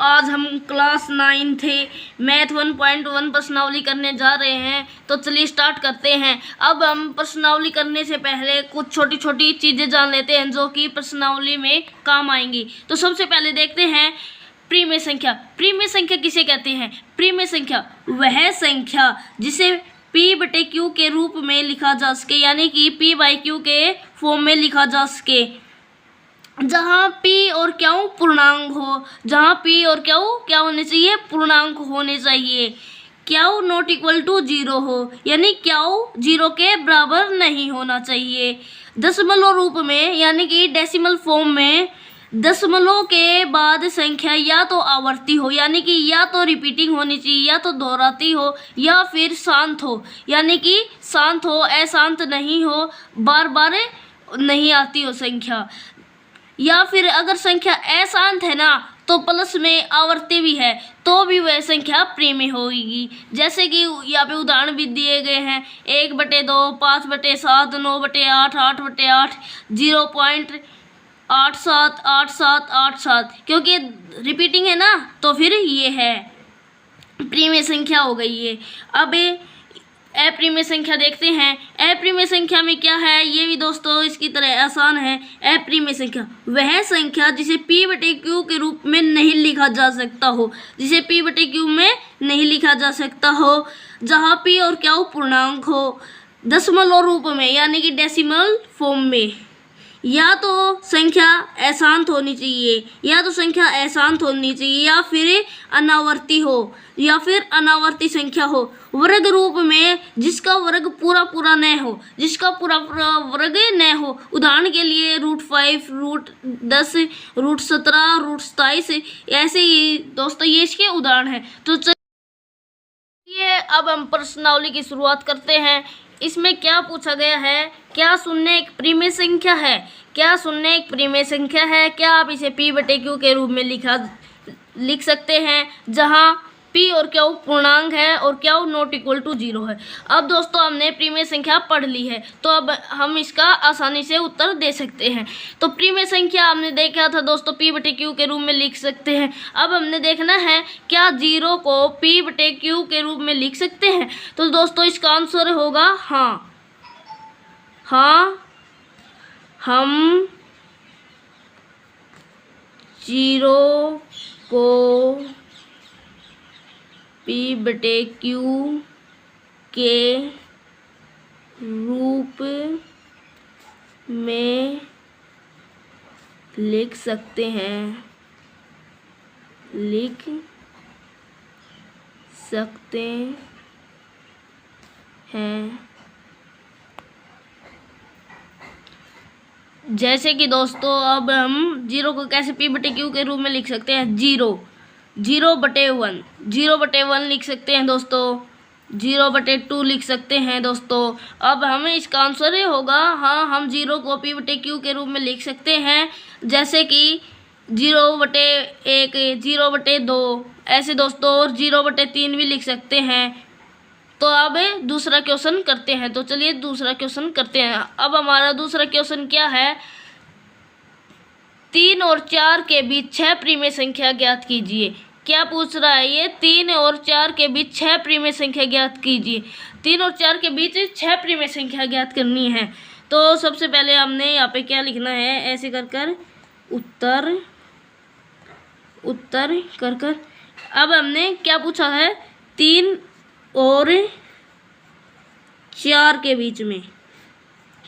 आज हम क्लास 9 थे मैथ 1.1 प्रश्नावली करने जा रहे हैं। तो चलिए स्टार्ट करते हैं। अब हम प्रश्नावली करने से पहले कुछ छोटी छोटी चीज़ें जान लेते हैं जो कि प्रश्नावली में काम आएंगी। तो सबसे पहले देखते हैं प्रीमेय संख्या। प्रीमेय संख्या किसे कहते हैं? प्रीमेय संख्या वह संख्या जिसे P/Q के रूप में लिखा जा सके, यानी कि P/Q के फॉर्म में लिखा जा सके, जहाँ P और Q पूर्णांक हो। जहाँ P और Q क्या होने चाहिए? पूर्णांक होने चाहिए। Q नॉट इक्वल टू 0 हो, यानी Q 0 के बराबर नहीं होना चाहिए। दशमलव रूप में, यानी कि डेसिमल फॉर्म में दशमलव के बाद संख्या या तो आवर्ती हो, यानी कि या तो रिपीटिंग होनी चाहिए, या तो दोहराती हो, या फिर शांत हो, यानी कि शांत हो, अशांत नहीं हो, बार बार नहीं आती हो संख्या। या फिर अगर संख्या अशांत है ना तो प्लस में आवर्ती भी है तो भी वह संख्या प्रीमेय होगी। जैसे कि यहाँ पे उदाहरण भी दिए गए हैं 1/2, 5/7, 9/8, 8/8, 0.878787, क्योंकि रिपीटिंग है ना तो फिर ये है प्रीमेय संख्या हो गई है। अब अप्रीमेय संख्या देखते हैं। अप्रीमेय संख्या में क्या है, ये भी दोस्तों इसकी तरह आसान है। अप्रीमेय संख्या वह संख्या जिसे P/Q के रूप में नहीं लिखा जा सकता हो, जिसे P/Q में नहीं लिखा जा सकता हो, जहाँ P और Q पूर्णांक हो, दशमलव रूप में, यानी कि डेसिमल फॉर्म में। या तो संख्या अशांत होनी चाहिए, या तो संख्या अशांत होनी चाहिए, या फिर अनावर्ती हो, या फिर अनावर्ती संख्या हो। वर्ग रूप में जिसका वर्ग पूरा पूरा न हो, जिसका पूरा पूरा वर्ग न हो। उदाहरण के लिए √5, √10, √17, √27, ऐसे ही दोस्तों ये इसके उदाहरण हैं। तो चलिए अब हम प्रश्नावली की शुरुआत करते हैं। इसमें क्या पूछा गया है? क्या 0 एक प्रीमेय संख्या है? क्या 0 एक प्रीमेय संख्या है? क्या आप इसे P/Q के रूप में लिख सकते हैं, जहां P और Q पूर्णांक है और Q नॉट इक्वल टू 0 है। अब दोस्तों हमने प्रीमेय संख्या पढ़ ली है, तो अब हम इसका आसानी से उत्तर दे सकते हैं। तो प्रीमेय संख्या हमने देखा था दोस्तों P/Q के रूप में लिख सकते हैं। अब हमने देखना है क्या 0 को P/Q के रूप में लिख सकते हैं। तो दोस्तों इसका आंसर होगा हाँ। हम 0 को P/Q के रूप में लिख सकते हैं, जैसे कि दोस्तों अब हम 0 को कैसे P/Q के रूप में लिख सकते हैं? 0/1, 0/1 लिख सकते हैं दोस्तों, 0/2 लिख सकते हैं दोस्तों। अब हमें इसका आंसर ये होगा हाँ, हम 0 को P/Q के रूप में लिख सकते हैं, जैसे कि 0/1, 0/2 ऐसे दोस्तों, और 0/3 भी लिख सकते हैं। तो अब दूसरा क्वेश्चन करते हैं। तो चलिए दूसरा क्वेश्चन करते हैं। अब हमारा दूसरा क्वेश्चन क्या है? 3 और 4 के बीच 6 प्रीमेय संख्या ज्ञात कीजिए। क्या पूछ रहा है ये? 3 और 4 के बीच 6 प्रीमेय संख्या ज्ञात कीजिए। 3 और 4 के बीच 6 प्रीमेय संख्या ज्ञात करनी है। तो सबसे पहले हमने यहाँ पे क्या लिखना है, ऐसे कर कर उत्तर कर कर। अब हमने क्या पूछा है? 3 और 4 के बीच में,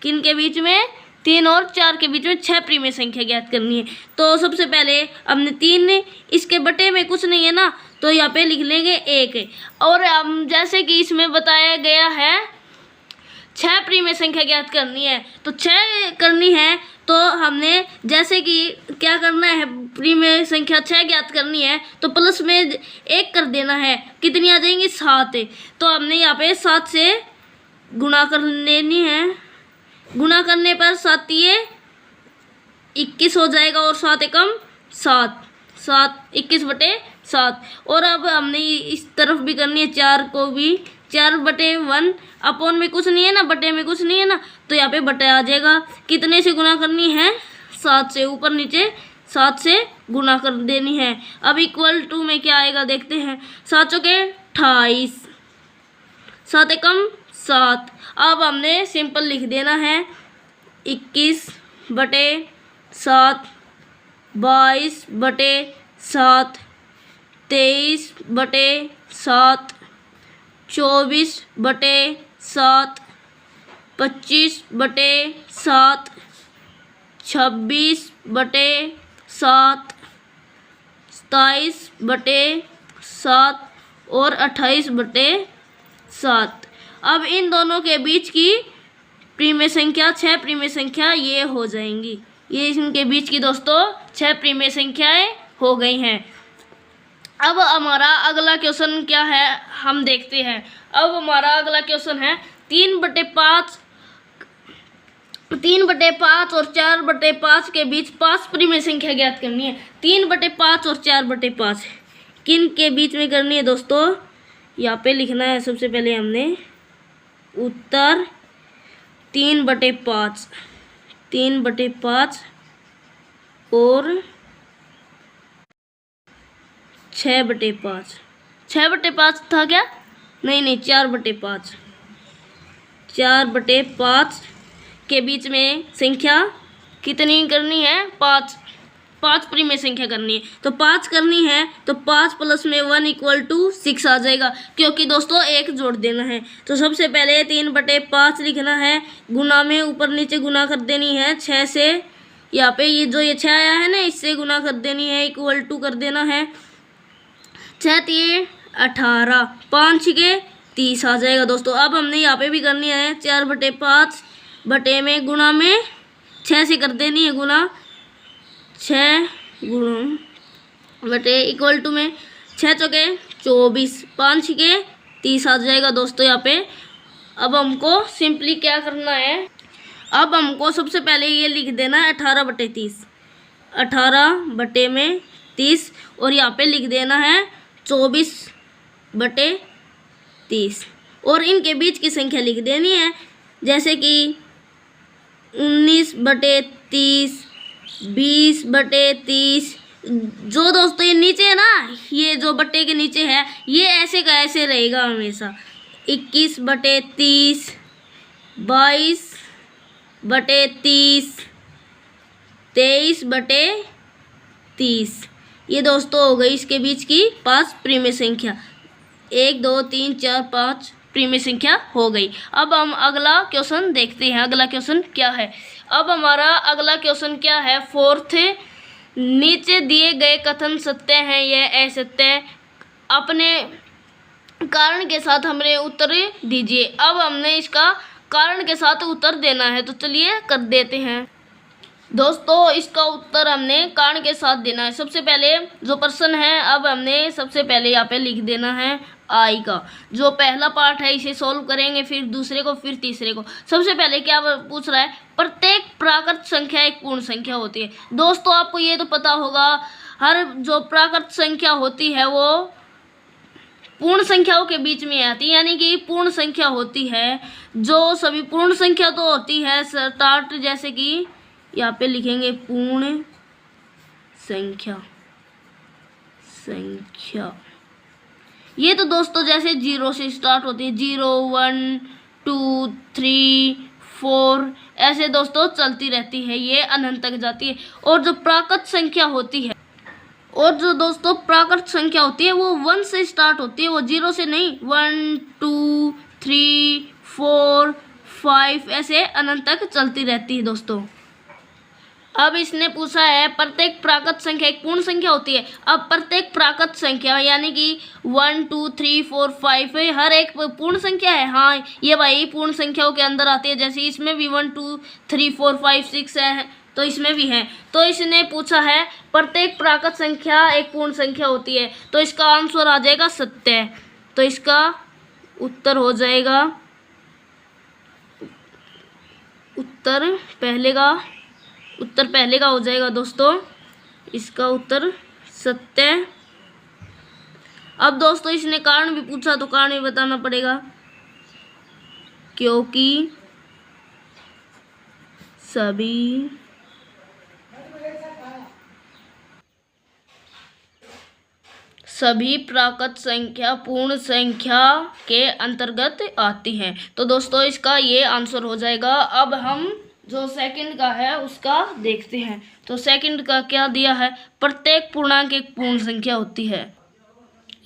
किन के बीच में? 3 और 4 के बीच में 6 प्रीमेय संख्या ज्ञात करनी है। तो सबसे पहले हमने 3, इसके बटे में कुछ नहीं है ना, तो यहाँ पे लिख लेंगे 1। और हम जैसे कि इसमें बताया गया है 6 प्रीमेय संख्या ज्ञात करनी है, तो 6 करनी है, तो हमने जैसे कि क्या करना है, प्रीमेय संख्या 6 ज्ञात करनी है तो प्लस में 1 कर देना है। कितनी आ जाएंगी? 7। तो हमने यहाँ पे 7 से गुणा कर लेनी है। गुणा करने पर 7 21 हो जाएगा, और 7 एकम 7, 21/7। और अब हमने इस तरफ भी करनी है 4 को भी, 4/1, अपॉन में कुछ नहीं है ना, बटे में कुछ नहीं है ना, तो यहाँ पे बटा आ जाएगा। कितने से गुणा करनी है? 7 से, ऊपर नीचे 7 से गुना कर देनी है। अब इक्वल टू में क्या आएगा देखते हैं। 7 चौके 28, 7 एकम 7। अब हमने सिंपल लिख देना है 21/7, 22/7, 23/7, 24/7, 25/7, 26/7, 27/7 और 28/7। अब इन दोनों के बीच की प्रीमेय संख्या 6 प्रीमेय संख्या ये हो जाएंगी। ये इनके बीच की दोस्तों 6 प्रीमेय संख्याएं हो गई हैं। अब हमारा अगला क्वेश्चन क्या है हम देखते हैं। अब हमारा अगला क्वेश्चन है 3/5 और 4/5 के बीच 5 प्रीमेय संख्या ज्ञात करनी है। 3/5 और 4/5 किन के बीच में करनी है दोस्तों? यहाँ पे लिखना है सबसे पहले हमने उत्तर 3/5 और 6/5। 6/5 था क्या? नहीं 4/5। 4/5 के बीच में संख्या कितनी करनी है? 5 प्रीमेय संख्या करनी है। तो 5 करनी है तो 5 + 1 = 6 आ जाएगा, क्योंकि दोस्तों 1 जोड़ देना है। तो सबसे पहले 3/5 लिखना है, गुना में ऊपर नीचे गुना कर देनी है 6 से। यहाँ पे ये 6 आया है ना, इससे गुना कर देनी है, = कर देना है। 6 × 18, 5 × 30 आ जाएगा दोस्तों। अब हमने यहाँ पे भी करनी है 4/5 बटे में गुना में 6 से कर देनी है गुना, 6 गुणा बटे = में 6 चौके 24, 5 × 30 आ जाएगा दोस्तों यहाँ पे। अब हमको सिंपली क्या करना है, अब हमको सबसे पहले ये लिख देना है 18/30, 18/30 और यहाँ पे लिख देना है 24/30 और इनके बीच की संख्या लिख देनी है, जैसे कि 19/30, 20/30। जो दोस्तों ये नीचे है ना, ये जो बट्टे के नीचे है ये ऐसे का ऐसे रहेगा हमेशा। 21/30, 22/30, 23/30। ये दोस्तों हो गई इसके बीच की 5 प्रीमेय संख्या। 1 2 3 4 5 प्रीमेय संख्या हो गई। अब हम अगला क्वेश्चन देखते हैं। अगला क्वेश्चन क्या है? अब हमारा अगला क्वेश्चन क्या है? 4th, नीचे दिए गए कथन सत्य हैं यह असत्य, अपने कारण के साथ हमें उत्तर दीजिए। अब हमने इसका कारण के साथ उत्तर देना है, तो चलिए कर देते हैं दोस्तों। इसका उत्तर हमने कारण के साथ देना है। सबसे पहले जो प्रश्न है, अब हमने सबसे पहले यहाँ पे लिख देना है आई का जो पहला पार्ट है, इसे सॉल्व करेंगे, फिर दूसरे को, फिर तीसरे को। सबसे पहले क्या पूछ रहा है? प्रत्येक प्राकृत संख्या एक पूर्ण संख्या होती है। दोस्तों आपको ये तो पता होगा, हर जो प्राकृत संख्या होती है वो पूर्ण संख्याओं के बीच में आती है, यानी कि पूर्ण संख्या होती है। जो सभी पूर्ण संख्या तो होती है स्टार्ट, जैसे कि यहाँ पे लिखेंगे पूर्ण संख्या। ये तो दोस्तों जैसे 0 से स्टार्ट होती है, 0 1 2 3 4 ऐसे दोस्तों चलती रहती है, ये अनंत तक जाती है। और जो प्राकृत संख्या होती है, वो 1 से स्टार्ट होती है, वो 0 से नहीं, 1 2 3 4 5 ऐसे अनंत तक चलती रहती है दोस्तों। अब इसने पूछा है प्रत्येक प्राकृत संख्या एक पूर्ण संख्या होती है। अब प्रत्येक प्राकृत संख्या यानी कि 1 2 3 4 5 हर एक पूर्ण संख्या है। हाँ, ये भाई पूर्ण संख्याओं के अंदर आती है, जैसे इसमें भी 1 2 3 4 5 6 है, तो इसमें भी है। तो इसने पूछा है प्रत्येक प्राकृत संख्या एक पूर्ण संख्या होती है, तो इसका आंसर आ जाएगा सत्य। तो इसका उत्तर हो जाएगा, उत्तर पहले का हो जाएगा दोस्तों, इसका उत्तर सत्य। अब दोस्तों इसने कारण भी पूछा, तो कारण भी बताना पड़ेगा, क्योंकि सभी सभी प्राकृत संख्या पूर्ण संख्या के अंतर्गत आती हैं। तो दोस्तों इसका ये आंसर हो जाएगा। अब हम जो सेकंड का है उसका देखते हैं। तो सेकंड का क्या दिया है, प्रत्येक पूर्णांक एक पूर्ण संख्या होती है।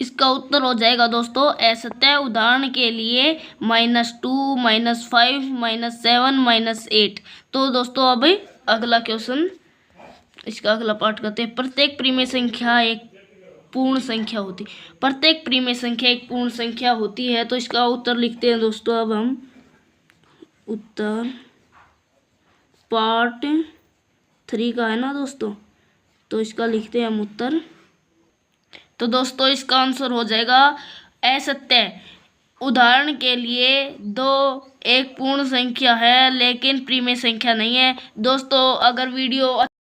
इसका उत्तर हो जाएगा दोस्तों असत्य। उदाहरण के लिए -2, -5, -7, -8। तो दोस्तों अब अगला क्वेश्चन, इसका अगला पार्ट करते हैं। प्रत्येक प्रीमेय संख्या एक पूर्ण संख्या होती, प्रत्येक प्रीमेय संख्या एक पूर्ण संख्या होती है। तो इसका उत्तर लिखते हैं दोस्तों। अब हम उत्तर पार्ट 3 का है ना दोस्तों, तो इसका लिखते हैं हम उत्तर। तो दोस्तों इसका आंसर हो जाएगा असत्य। उदाहरण के लिए 2 एक पूर्ण संख्या है लेकिन प्रीमेय संख्या नहीं है। दोस्तों अगर वीडियो